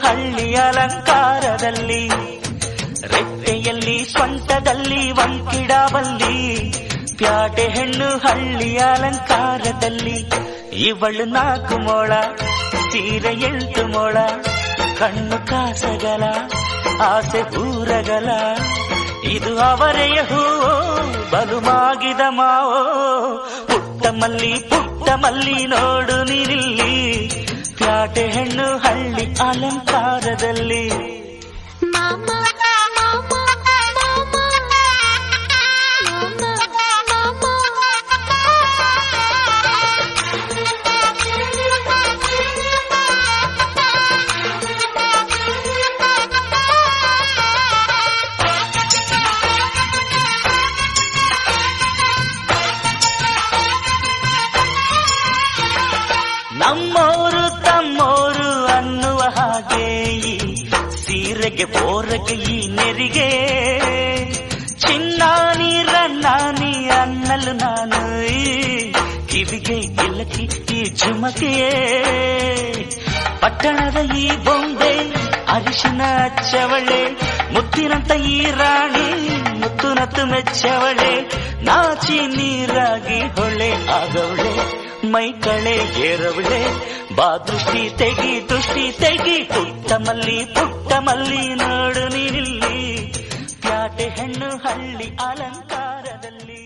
ಹಳ್ಳಿ ಅಲಂಕಾರದಲ್ಲಿ, ರೆಟ್ಟೆಯಲ್ಲಿ ಸ್ವಂಟದಲ್ಲಿ ವಂಕಿಡಾಬಲ್ಲಿ, ಪ್ಯಾಟೆ ಹೆಣ್ಣು ಹಳ್ಳಿ ಅಲಂಕಾರದಲ್ಲಿ. ಇವಳು 4 ಮೊಳ, ಸೀರೆ 8 ಮೊಳ, ಕಣ್ಣು ಕಾಸಗಲ, ಆಸೆ ಊರಗಲ. ಇದು ಅವರೆಯ ಹೂವೋ, ಬಲುಮಾಗಿದ ಮಾವೋ. ಪುಟ್ಟ ಮಲ್ಲಿ ನೋಡು ನೀನಿಲ್ಲಿ, ಪ್ಯಾಟೆ ಹೆಣ್ಣು ಹಳ್ಳಿ ಅಲಂಕಾರದಲ್ಲಿ. ನಮ್ಮೋರು ತಮ್ಮೋರು ಅನ್ನುವ ಹಾಗೆ, ಈ ಸೀರೆಗೆ ಬೋರಗೆ ಈ ನೆರಿಗೆ, ಚಿನ್ನಾನಿ ರನ್ನಾನಿ ಅನ್ನಲು ನಾನು, ಕಿವಿಗೆ ಗಿಲಕಿ ಈ ಝುಮಕೆಯೇ. ಪಟ್ಟಣದ ಈ ಬೊಂಬೆ ಅರಿಶಿನ ಹಚ್ಚವಳೆ, ಮುತ್ತಿನಂತ ಈ ರಾಣಿ ಮುತ್ತು ನತ್ತು ಮೆಚ್ಚವಳೆ. ನಾಚಿ ನೀರಾಗಿ ಹೊಳೆ ಆಗವಳೆ, ಮೈ ಕಳೆ ಏರವಳೆ. ಬಾ ದೃಷ್ಟಿ ತೆಗಿ, ಪುಟ್ಟ ಮಲ್ಲಿ ನೋಡು ನೀನಿಲ್ಲಿ, ಪ್ಯಾಟೆ ಹೆಣ್ಣು ಹಳ್ಳಿ ಅಲಂಕಾರದಲ್ಲಿ.